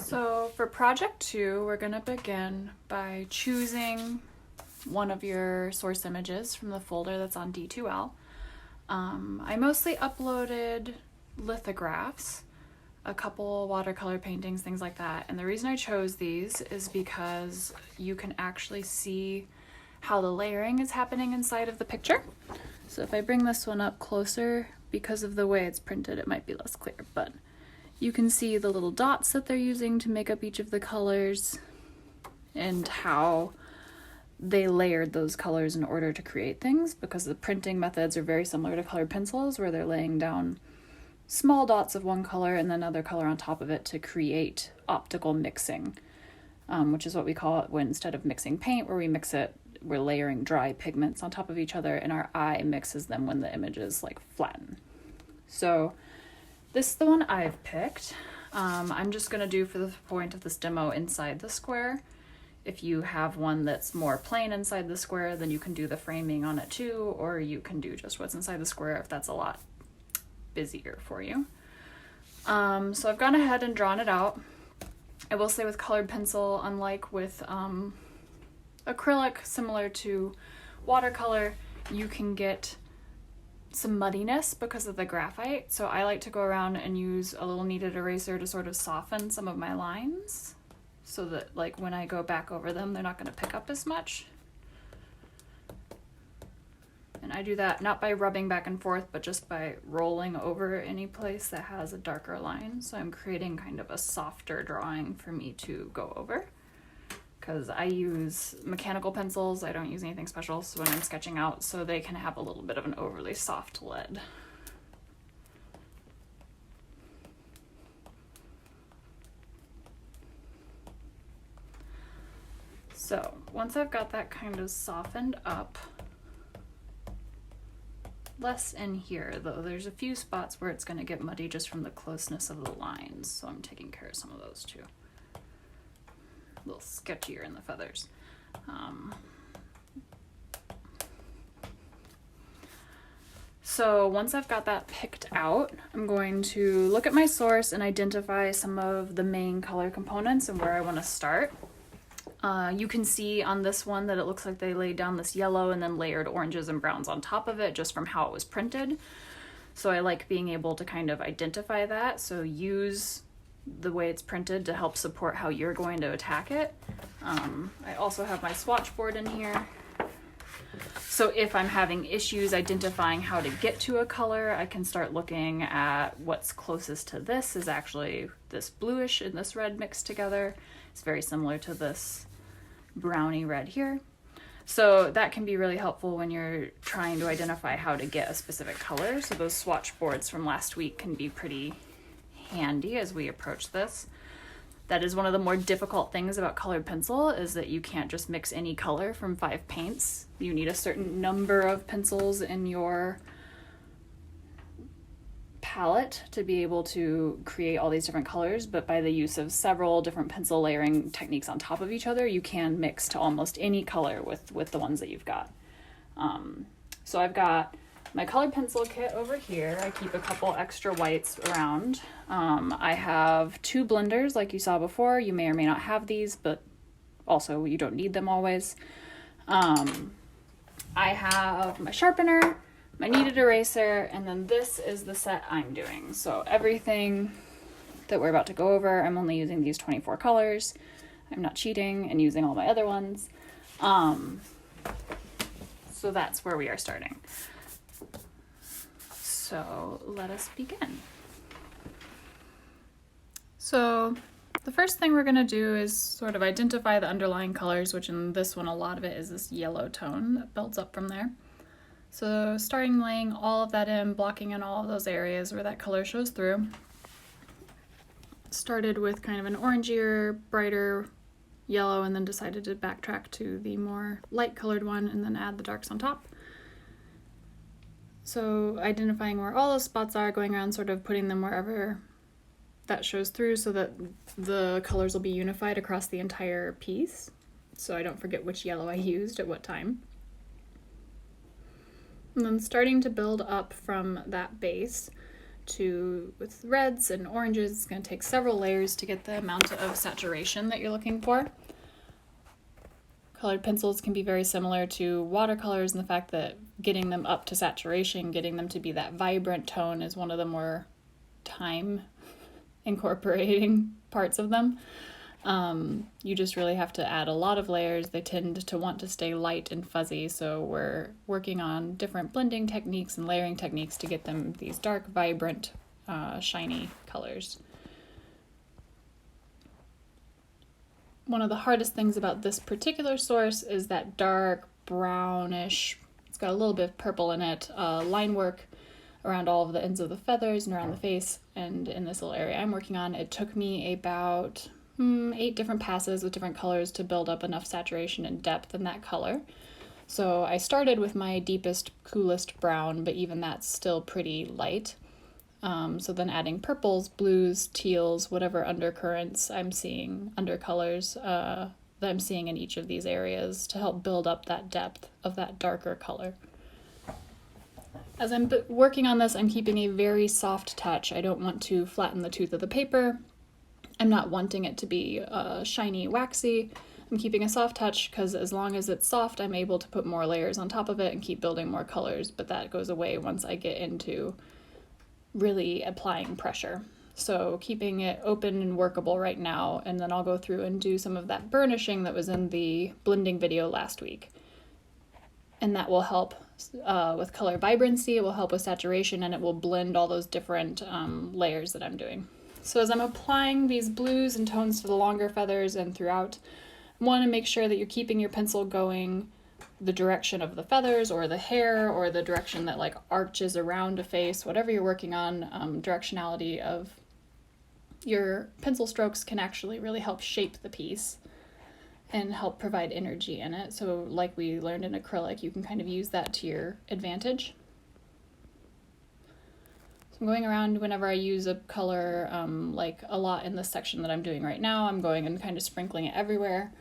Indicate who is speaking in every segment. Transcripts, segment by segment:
Speaker 1: So for project 2, we're going to begin by choosing one of your source images from the folder that's on D2L. I mostly uploaded lithographs, a couple watercolor paintings, things like that. And the reason I chose these is because you can actually see how the layering is happening inside of the picture. So if I bring this one up closer, because of the way it's printed, it might be less clear, but you can see the little dots that they're using to make up each of the colors and how they layered those colors in order to create things, because the printing methods are very similar to colored pencils, where they're laying down small dots of one color and then another color on top of it to create optical mixing, which is what we call it when, instead of mixing paint, where we mix it, we're layering dry pigments on top of each other, and our eye mixes them when the images like flatten. So this is the one I've picked. I'm just going to do, for the point of this demo, inside the square. If you have one that's more plain inside the square, then you can do the framing on it too, or you can do just what's inside the square if that's a lot busier for you. So I've gone ahead and drawn it out. I will say with colored pencil, unlike with acrylic, similar to watercolor, you can get some muddiness because of the graphite. So I like to go around and use a little kneaded eraser to sort of soften some of my lines, so that like when I go back over them, they're not going to pick up as much. And I do that not by rubbing back and forth, but just by rolling over any place that has a darker line. So I'm creating kind of a softer drawing for me to go over, because I use mechanical pencils. I don't use anything special so when I'm sketching out, so they can have a little bit of an overly soft lead. So once I've got that kind of softened up, less in here though, there's a few spots where it's going to get muddy just from the closeness of the lines, so I'm taking care of some of those too. A little sketchier in the feathers. So once I've got that picked out, I'm going to look at my source and identify some of the main color components and where I want to start. You can see on this one that it looks like they laid down this yellow and then layered oranges and browns on top of it just from how it was printed. So I like being able to kind of identify that, so use the way it's printed to help support how you're going to attack it. I also have my swatch board in here. So if I'm having issues identifying how to get to a color, I can start looking at what's closest to this is actually this bluish and this red mixed together. It's very similar to this browny red here. So that can be really helpful when you're trying to identify how to get a specific color. So those swatch boards from last week can be pretty handy as we approach this. That is one of the more difficult things about colored pencil, is that you can't just mix any color from 5 paints. You need a certain number of pencils in your palette to be able to create all these different colors, but by the use of several different pencil layering techniques on top of each other, you can mix to almost any color with the ones that you've got. So I've got my colored pencil kit over here. I keep a couple extra whites around. I have 2 blenders like you saw before. You may or may not have these, but also you don't need them always. I have my sharpener, my kneaded eraser, and then this is the set I'm doing. So everything that we're about to go over, I'm only using these 24 colors. I'm not cheating and using all my other ones. So that's where we are starting. So let us begin. So the first thing we're going to do is sort of identify the underlying colors, which in this one a lot of it is this yellow tone that builds up from there. So starting laying all of that in, blocking in all of those areas where that color shows through. Started with kind of an orangier, brighter yellow, and then decided to backtrack to the more light colored one and then add the darks on top. So identifying where all those spots are, going around sort of putting them wherever that shows through so that the colors will be unified across the entire piece, so I don't forget which yellow I used at what time. And then starting to build up from that base with reds and oranges, it's going to take several layers to get the amount of saturation that you're looking for. Colored pencils can be very similar to watercolors in the fact that getting them up to saturation, getting them to be that vibrant tone is one of the more time incorporating parts of them. You just really have to add a lot of layers. They tend to want to stay light and fuzzy, so we're working on different blending techniques and layering techniques to get them these dark, vibrant, shiny colors. One of the hardest things about this particular source is that dark brownish, it's got a little bit of purple in it, line work around all of the ends of the feathers and around the face. And in this little area I'm working on, it took me about 8 different passes with different colors to build up enough saturation and depth in that color. So I started with my deepest, coolest brown, but even that's still pretty light. So then adding purples, blues, teals, whatever undercurrents I'm seeing, undercolors that I'm seeing in each of these areas to help build up that depth of that darker color. As I'm working on this, I'm keeping a very soft touch. I don't want to flatten the tooth of the paper. I'm not wanting it to be shiny, waxy. I'm keeping a soft touch because as long as it's soft, I'm able to put more layers on top of it and keep building more colors, but that goes away once I get into really applying pressure. So keeping it open and workable right now, and then I'll go through and do some of that burnishing that was in the blending video last week. And that will help with color vibrancy, it will help with saturation, and it will blend all those different layers that I'm doing. So as I'm applying these blues and tones to the longer feathers and throughout, I want to make sure that you're keeping your pencil going the direction of the feathers or the hair or the direction that like arches around a face, whatever you're working on. Directionality of your pencil strokes can actually really help shape the piece and help provide energy in it. So like we learned in acrylic, you can kind of use that to your advantage. So I'm going around whenever I use a color, like a lot in this section that I'm doing right now, I'm going and kind of sprinkling it everywhere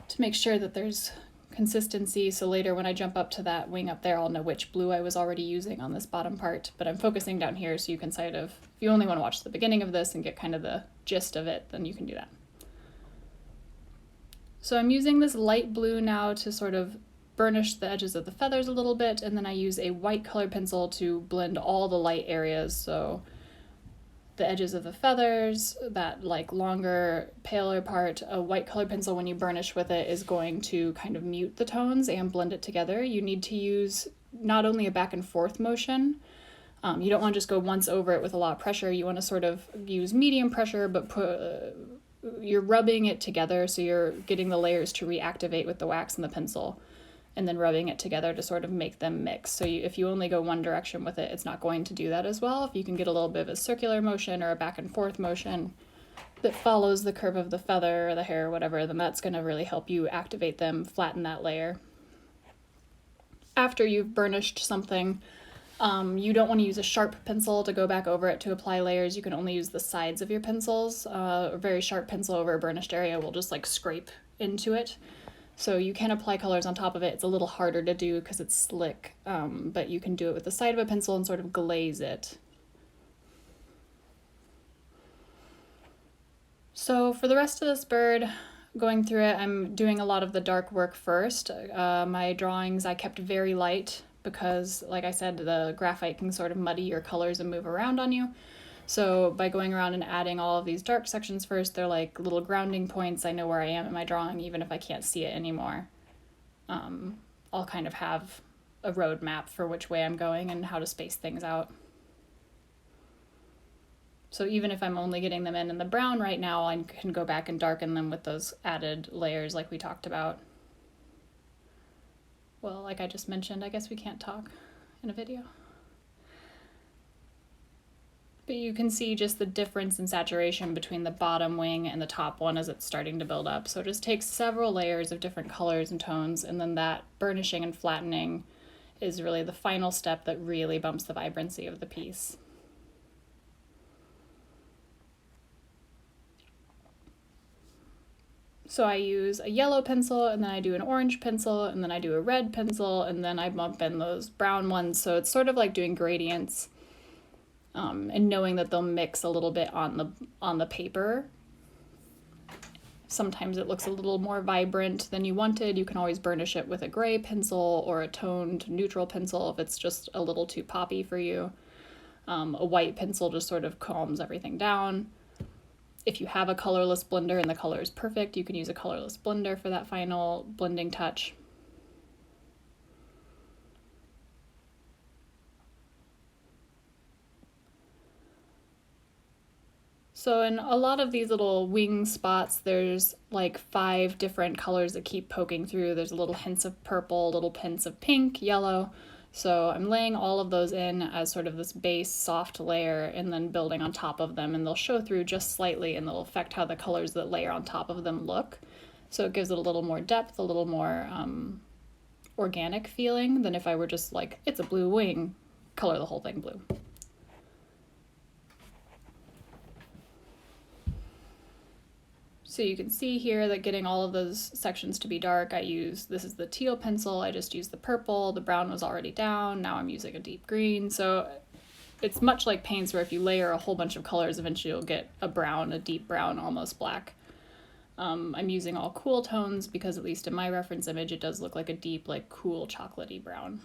Speaker 1: to make sure that there's consistency, so later when I jump up to that wing up there, I'll know which blue I was already using on this bottom part, but I'm focusing down here so you can sort of, if you only want to watch the beginning of this and get kind of the gist of it, then you can do that. So I'm using this light blue now to sort of burnish the edges of the feathers a little bit, and then I use a white colored pencil to blend all the light areas, so the edges of the feathers, that like longer, paler part. A white colored pencil, when you burnish with it, is going to kind of mute the tones and blend it together. You need to use not only a back and forth motion, you don't want to just go once over it with a lot of pressure. You want to sort of use medium pressure, but you're rubbing it together, so you're getting the layers to reactivate with the wax and the pencil, and then rubbing it together to sort of make them mix. So if you only go one direction with it, it's not going to do that as well. If you can get a little bit of a circular motion or a back and forth motion that follows the curve of the feather or the hair or whatever, then that's going to really help you activate them, flatten that layer. After you've burnished something, you don't want to use a sharp pencil to go back over it to apply layers. You can only use the sides of your pencils. A very sharp pencil over a burnished area will just like scrape into it. So you can apply colors on top of it. It's a little harder to do because it's slick, but you can do it with the side of a pencil and sort of glaze it. So for the rest of this bird, going through it, I'm doing a lot of the dark work first. My drawings I kept very light because, like I said, the graphite can sort of muddy your colors and move around on you. So by going around and adding all of these dark sections first, they're like little grounding points. I know where I am in my drawing, even if I can't see it anymore. I'll kind of have a roadmap for which way I'm going and how to space things out. So even if I'm only getting them in the brown right now, I can go back and darken them with those added layers like we talked about. Well, like I just mentioned, I guess we can't talk in a video. But you can see just the difference in saturation between the bottom wing and the top one as it's starting to build up. So it just takes several layers of different colors and tones, and then that burnishing and flattening is really the final step that really bumps the vibrancy of the piece. So I use a yellow pencil, and then I do an orange pencil, and then I do a red pencil, and then I bump in those brown ones. So it's sort of like doing gradients. and knowing that they'll mix a little bit on the paper. Sometimes it looks a little more vibrant than you wanted. You can always burnish it with a gray pencil or a toned neutral pencil if it's just a little too poppy for you. A white pencil just sort of calms everything down. If you have a colorless blender and the color is perfect, you can use a colorless blender for that final blending touch. So in a lot of these little wing spots, there's like 5 different colors that keep poking through. There's little hints of purple, little hints of pink, yellow. So I'm laying all of those in as sort of this base soft layer and then building on top of them, and they'll show through just slightly and they'll affect how the colors that layer on top of them look. So it gives it a little more depth, a little more organic feeling than if I were just like, it's a blue wing, color the whole thing blue. So you can see here that getting all of those sections to be dark, this is the teal pencil, I just used the purple, the brown was already down, now I'm using a deep green. So it's much like paints where if you layer a whole bunch of colors, eventually you'll get a brown, a deep brown, almost black. I'm using all cool tones because at least in my reference image, it does look like a deep, like cool chocolatey brown.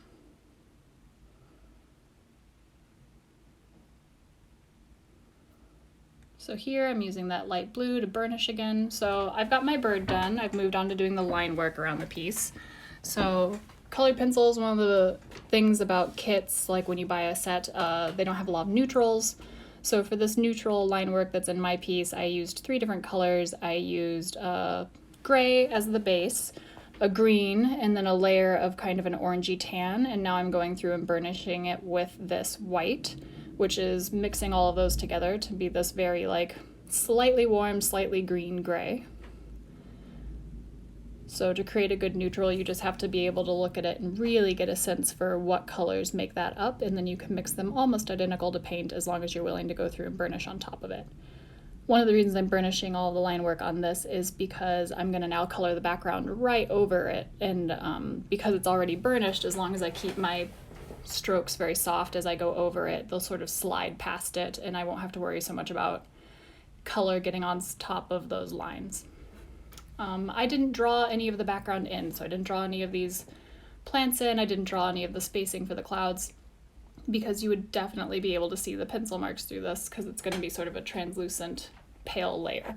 Speaker 1: So here I'm using that light blue to burnish again. So I've got my bird done. I've moved on to doing the line work around the piece. So colored pencils, one of the things about kits, like when you buy a set, they don't have a lot of neutrals. So for this neutral line work that's in my piece, I used 3 different colors. I used gray as the base, a green, and then a layer of kind of an orangey tan. And now I'm going through and burnishing it with this white, which is mixing all of those together to be this very like slightly warm, slightly green gray. So to create a good neutral, you just have to be able to look at it and really get a sense for what colors make that up, and then you can mix them almost identical to paint as long as you're willing to go through and burnish on top of it. One of the reasons I'm burnishing all the line work on this is because I'm going to now color the background right over it, and because it's already burnished, as long as I keep my strokes very soft as I go over it, they'll sort of slide past it and I won't have to worry so much about color getting on top of those lines. I didn't draw any of the background in, so I didn't draw any of these plants in, I didn't draw any of the spacing for the clouds, because you would definitely be able to see the pencil marks through this because it's going to be sort of a translucent pale layer.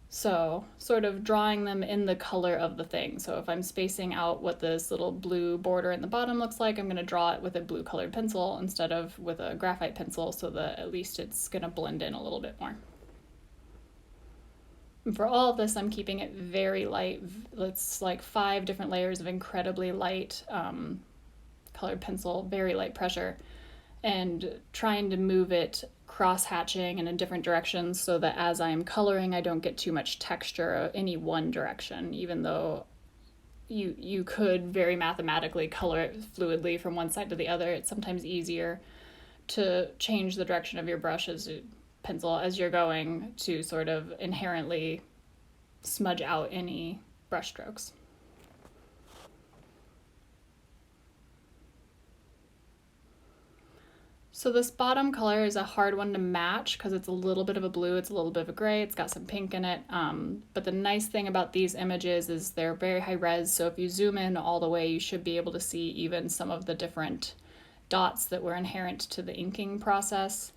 Speaker 1: So sort of drawing them in the color of the thing. So if I'm spacing out what this little blue border in the bottom looks like, I'm going to draw it with a blue colored pencil instead of with a graphite pencil, so that at least it's going to blend in a little bit more. And for all of this, I'm keeping it very light. It's like 5 different layers of incredibly light colored pencil, very light pressure, and trying to move it cross-hatching and in different directions so that as I'm coloring, I don't get too much texture any one direction, even though you could very mathematically color it fluidly from one side to the other. It's sometimes easier to change the direction of your brush pencil as you're going to sort of inherently smudge out any brush strokes. So this bottom color is a hard one to match because it's a little bit of a blue, it's a little bit of a gray, it's got some pink in it. But the nice thing about these images is they're very high res, so if you zoom in all the way, you should be able to see even some of the different dots that were inherent to the inking process.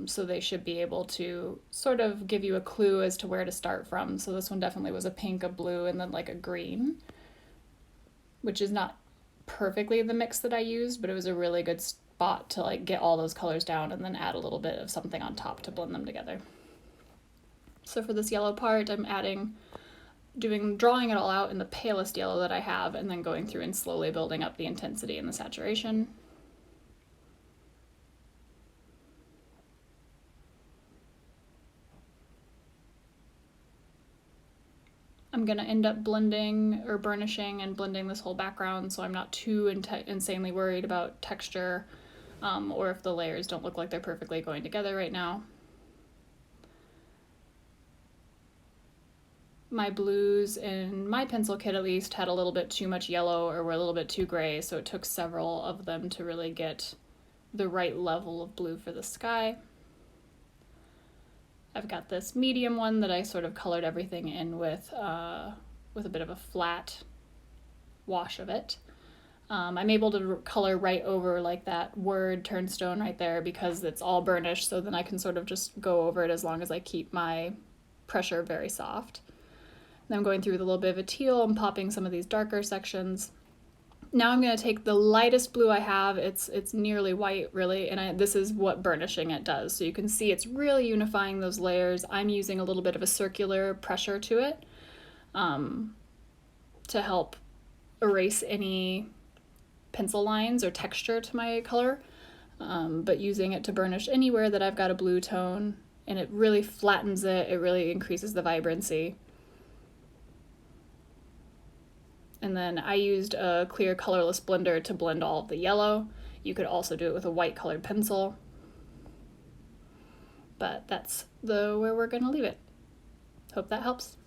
Speaker 1: So they should be able to sort of give you a clue as to where to start from. So this one definitely was a pink, a blue, and then like a green, which is not perfectly the mix that I used, but it was a really good spot to like get all those colors down and then add a little bit of something on top to blend them together. So for this yellow part, I'm drawing it all out in the palest yellow that I have, and then going through and slowly building up the intensity and the saturation. I'm going to end up blending or burnishing and blending this whole background, so I'm not too insanely worried about texture or if the layers don't look like they're perfectly going together right now. My blues in my pencil kit at least had a little bit too much yellow or were a little bit too gray, so it took several of them to really get the right level of blue for the sky. I've got this medium one that I sort of colored everything in with a bit of a flat wash of it. I'm able to color right over like that word turnstone right there because it's all burnished, so then I can sort of just go over it as long as I keep my pressure very soft. Then I'm going through with a little bit of a teal and popping some of these darker sections. Now I'm going to take the lightest blue I have, it's nearly white really, and this is what burnishing it does. So you can see it's really unifying those layers. I'm using a little bit of a circular pressure to it to help erase any pencil lines or texture to my color, but using it to burnish anywhere that I've got a blue tone, and it really flattens it, it really increases the vibrancy. And then I used a clear colorless blender to blend all of the yellow. You could also do it with a white colored pencil, but that's where we're gonna leave it. Hope that helps.